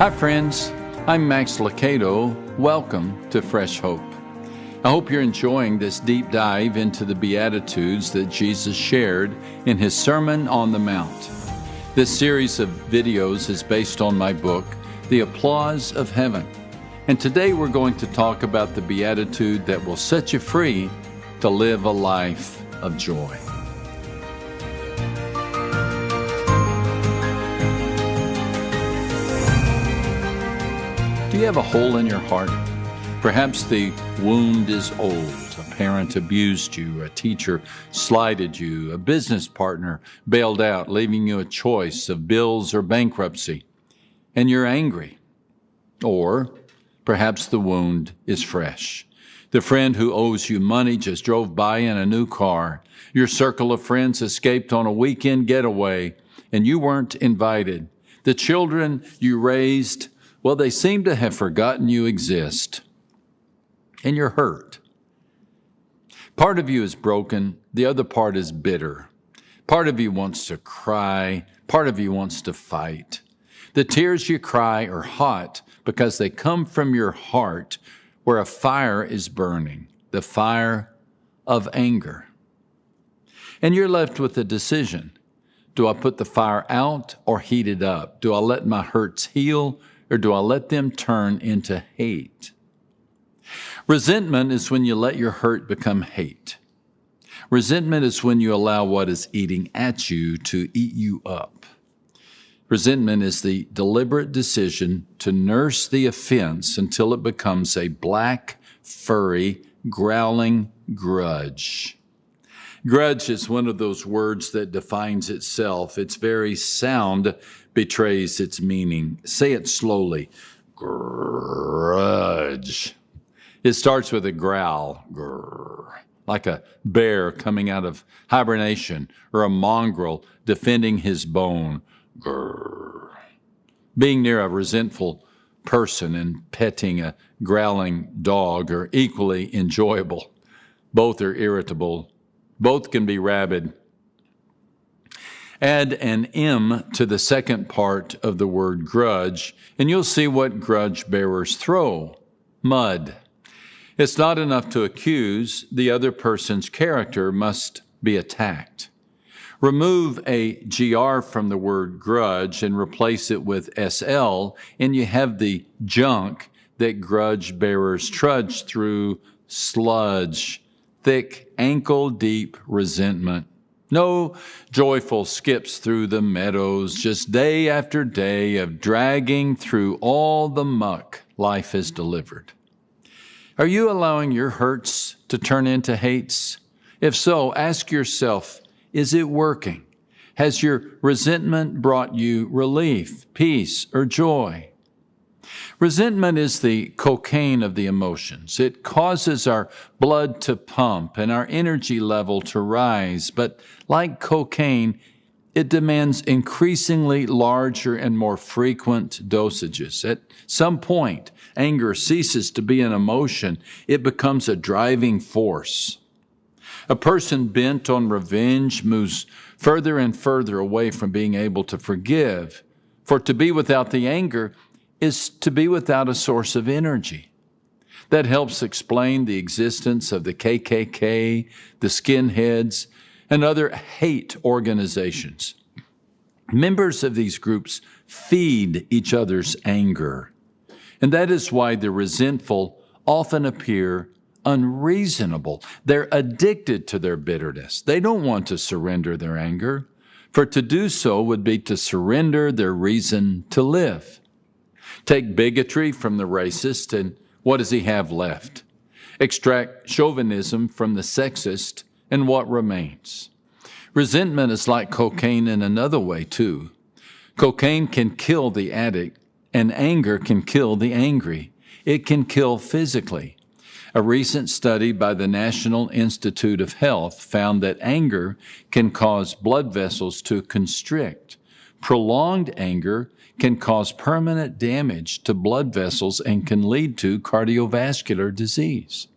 Hi friends, I'm Max Lucado. Welcome to Fresh Hope. I hope you're enjoying this deep dive into the Beatitudes that Jesus shared in his Sermon on the Mount. This series of videos is based on my book, The Applause of Heaven. And today we're going to talk about the Beatitude that will set you free to live a life of joy. Do you have a hole in your heart? Perhaps the wound is old. A parent abused you, a teacher slighted you, a business partner bailed out, leaving you a choice of bills or bankruptcy, and you're angry. Or perhaps the wound is fresh. The friend who owes you money just drove by in a new car. Your circle of friends escaped on a weekend getaway, and you weren't invited. The children you raised, well, they seem to have forgotten you exist. And you're hurt. Part of you is broken. The other part is bitter. Part of you wants to cry. Part of you wants to fight. The tears you cry are hot because they come from your heart where a fire is burning, the fire of anger. And you're left with a decision. Do I put the fire out or heat it up? Do I let my hurts heal or do I let them turn into hate? Resentment is when you let your hurt become hate. Resentment is when you allow what is eating at you to eat you up. Resentment is the deliberate decision to nurse the offense until it becomes a black, furry, growling grudge. Grudge is one of those words that defines itself. Its very sound betrays its meaning. Say it slowly. Grudge. It starts with a growl, grrr, like a bear coming out of hibernation or a mongrel defending his bone. Grrr. Being near a resentful person and petting a growling dog are equally enjoyable. Both are irritable. Both can be rabid. Add an M to the second part of the word grudge, and you'll see what grudge bearers throw: mud. It's not enough to accuse. The other person's character must be attacked. Remove a GR from the word grudge and replace it with SL, and you have the junk that grudge bearers trudge through: sludge, thick, ankle-deep resentment. No joyful skips through the meadows, just day after day of dragging through all the muck life has delivered. Are you allowing your hurts to turn into hates? If so, ask yourself, is it working? Has your resentment brought you relief, peace, or joy? Resentment is the cocaine of the emotions. It causes our blood to pump and our energy level to rise. But like cocaine, it demands increasingly larger and more frequent dosages. At some point, anger ceases to be an emotion. It becomes a driving force. A person bent on revenge moves further and further away from being able to forgive. For to be without the anger is to be without a source of energy. That helps explain the existence of the KKK, the skinheads, and other hate organizations. Members of these groups feed each other's anger. And that is why the resentful often appear unreasonable. They're addicted to their bitterness. They don't want to surrender their anger, for to do so would be to surrender their reason to live. Take bigotry from the racist, and what does he have left? Extract chauvinism from the sexist, and what remains? Resentment is like cocaine in another way, too. Cocaine can kill the addict, and anger can kill the angry. It can kill physically. A recent study by the National Institute of Health found that anger can cause blood vessels to constrict. Prolonged anger can cause permanent damage to blood vessels and can lead to cardiovascular disease.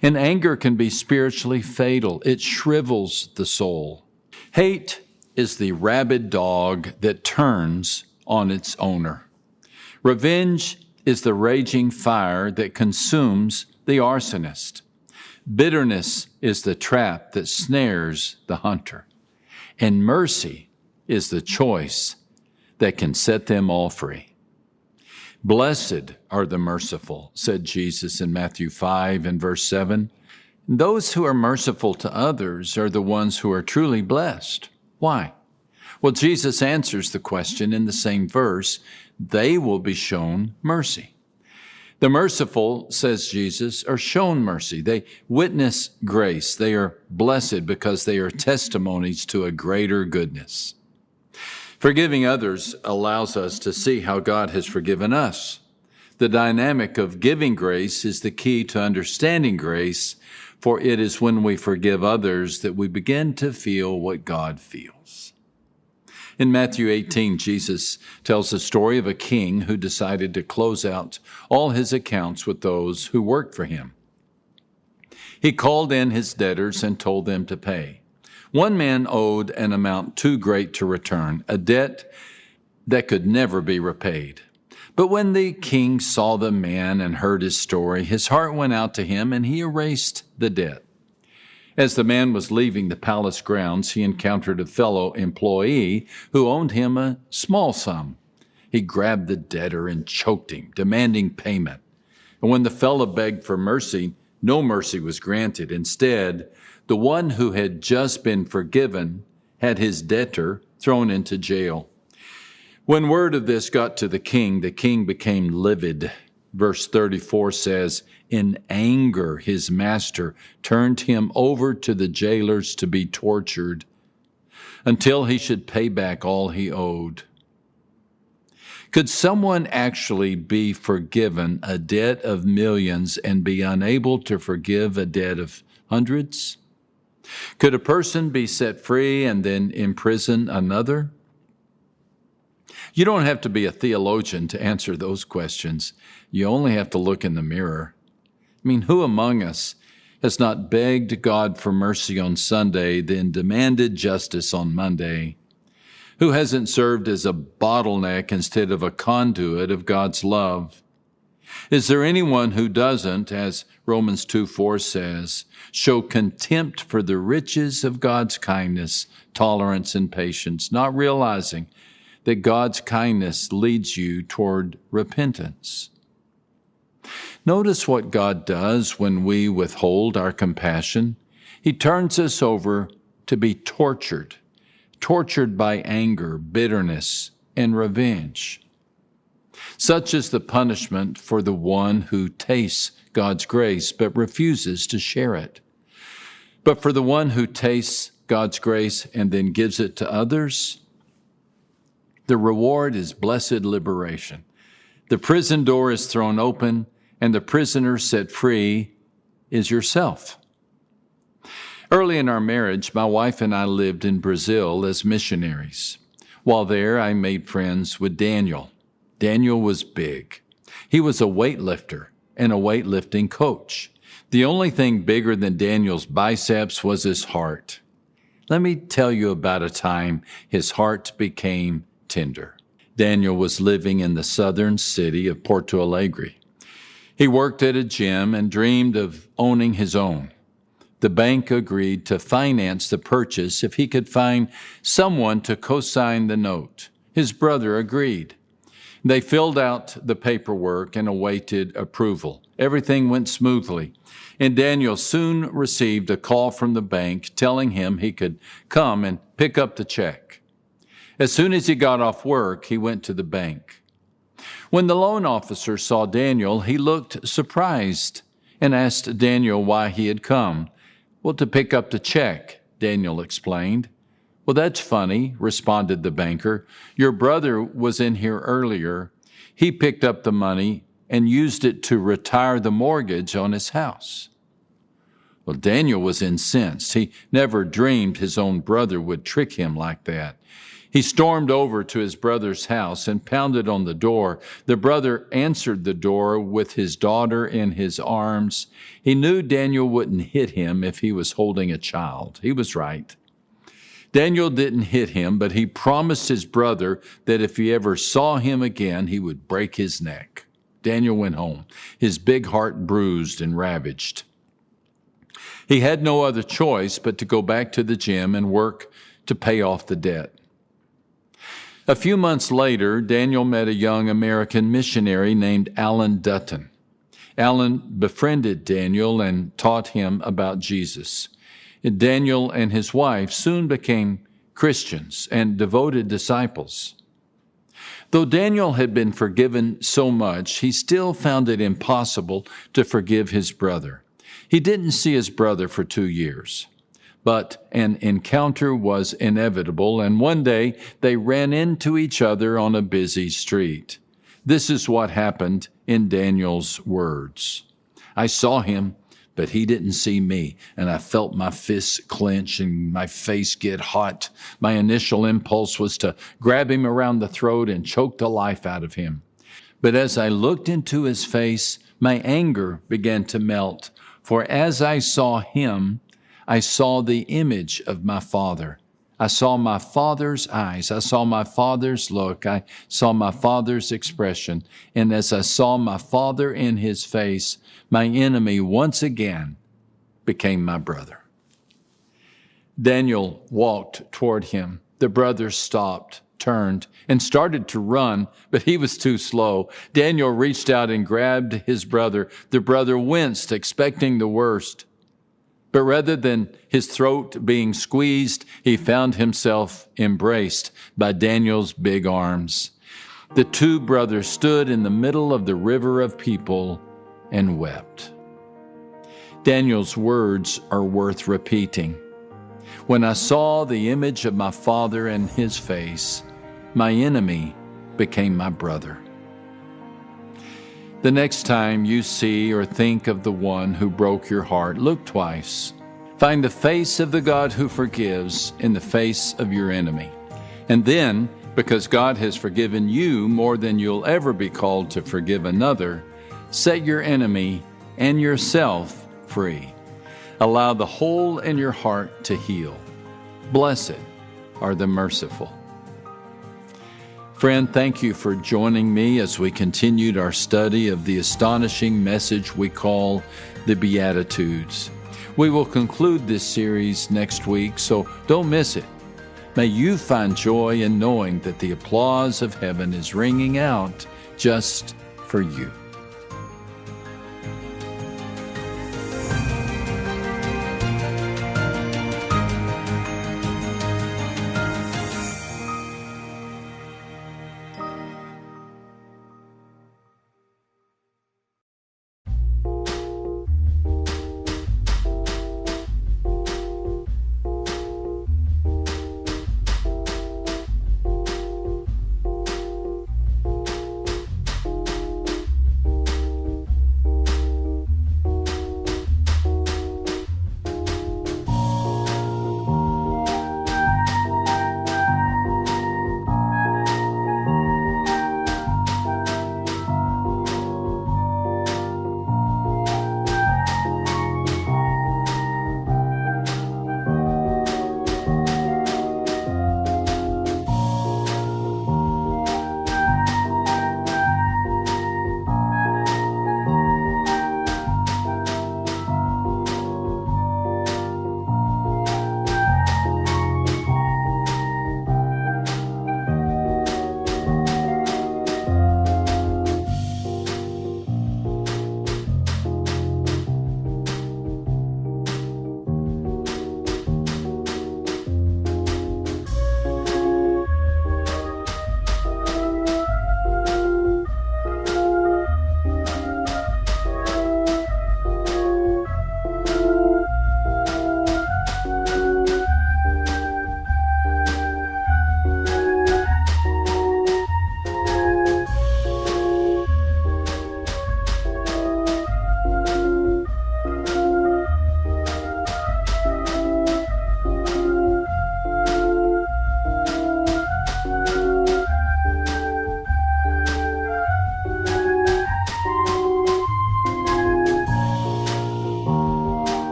And anger can be spiritually fatal. It shrivels the soul. Hate is the rabid dog that turns on its owner. Revenge is the raging fire that consumes the arsonist. Bitterness is the trap that snares the hunter. And mercy is the choice that can set them all free. Blessed are the merciful, said Jesus in Matthew 5 and verse 7. Those who are merciful to others are the ones who are truly blessed. Why? Well, Jesus answers the question in the same verse. They will be shown mercy. The merciful, says Jesus, are shown mercy. They witness grace. They are blessed because they are testimonies to a greater goodness. Forgiving others allows us to see how God has forgiven us. The dynamic of giving grace is the key to understanding grace, for it is when we forgive others that we begin to feel what God feels. In Matthew 18, Jesus tells the story of a king who decided to close out all his accounts with those who worked for him. He called in his debtors and told them to pay. One man owed an amount too great to return, a debt that could never be repaid. But when the king saw the man and heard his story, his heart went out to him and he erased the debt. As the man was leaving the palace grounds, he encountered a fellow employee who owed him a small sum. He grabbed the debtor and choked him, demanding payment. And when the fellow begged for mercy, no mercy was granted. Instead, the one who had just been forgiven had his debtor thrown into jail. When word of this got to the king became livid. Verse 34 says, in anger, his master turned him over to the jailers to be tortured until he should pay back all he owed. Could someone actually be forgiven a debt of millions and be unable to forgive a debt of hundreds? Could a person be set free and then imprison another? You don't have to be a theologian to answer those questions. You only have to look in the mirror. I mean, who among us has not begged God for mercy on Sunday, then demanded justice on Monday? Who hasn't served as a bottleneck instead of a conduit of God's love? Is there anyone who doesn't, as Romans 2:4 says, show contempt for the riches of God's kindness, tolerance, and patience, not realizing that God's kindness leads you toward repentance? Notice what God does when we withhold our compassion. He turns us over to be tortured by anger, bitterness, and revenge. Such is the punishment for the one who tastes God's grace but refuses to share it. But for the one who tastes God's grace and then gives it to others, the reward is blessed liberation. The prison door is thrown open, and the prisoner set free is yourself. Early in our marriage, my wife and I lived in Brazil as missionaries. While there, I made friends with Daniel. Daniel was big. He was a weightlifter and a weightlifting coach. The only thing bigger than Daniel's biceps was his heart. Let me tell you about a time his heart became tender. Daniel was living in the southern city of Porto Alegre. He worked at a gym and dreamed of owning his own. The bank agreed to finance the purchase if he could find someone to co-sign the note. His brother agreed. They filled out the paperwork and awaited approval. Everything went smoothly, and Daniel soon received a call from the bank telling him he could come and pick up the check. As soon as he got off work, he went to the bank. When the loan officer saw Daniel, he looked surprised and asked Daniel why he had come. Well, to pick up the check, Daniel explained. Well, that's funny, responded the banker. Your brother was in here earlier. He picked up the money and used it to retire the mortgage on his house. Well, Daniel was incensed. He never dreamed his own brother would trick him like that. He stormed over to his brother's house and pounded on the door. The brother answered the door with his daughter in his arms. He knew Daniel wouldn't hit him if he was holding a child. He was right. Daniel didn't hit him, but he promised his brother that if he ever saw him again, he would break his neck. Daniel went home, his big heart bruised and ravaged. He had no other choice but to go back to the gym and work to pay off the debt. A few months later, Daniel met a young American missionary named Alan Dutton. Alan befriended Daniel and taught him about Jesus. Daniel and his wife soon became Christians and devoted disciples. Though Daniel had been forgiven so much, he still found it impossible to forgive his brother. He didn't see his brother for 2 years, but an encounter was inevitable, and one day they ran into each other on a busy street. This is what happened in Daniel's words. "I saw him, but he didn't see me, and I felt my fists clench and my face get hot. My initial impulse was to grab him around the throat and choke the life out of him. But as I looked into his face, my anger began to melt, for as I saw him, I saw the image of my father. I saw my father's eyes. I saw my father's look. I saw my father's expression. And as I saw my father in his face, my enemy once again became my brother." Daniel walked toward him. The brother stopped, turned, and started to run, but he was too slow. Daniel reached out and grabbed his brother. The brother winced, expecting the worst. But rather than his throat being squeezed, he found himself embraced by Daniel's big arms. The two brothers stood in the middle of the river of people and wept. Daniel's words are worth repeating. "When I saw the image of my father in his face, my enemy became my brother." The next time you see or think of the one who broke your heart, look twice. Find the face of the God who forgives in the face of your enemy. And then, because God has forgiven you more than you'll ever be called to forgive another, set your enemy and yourself free. Allow the hole in your heart to heal. Blessed are the merciful. Friend, thank you for joining me as we continued our study of the astonishing message we call the Beatitudes. We will conclude this series next week, so don't miss it. May you find joy in knowing that the applause of heaven is ringing out just for you.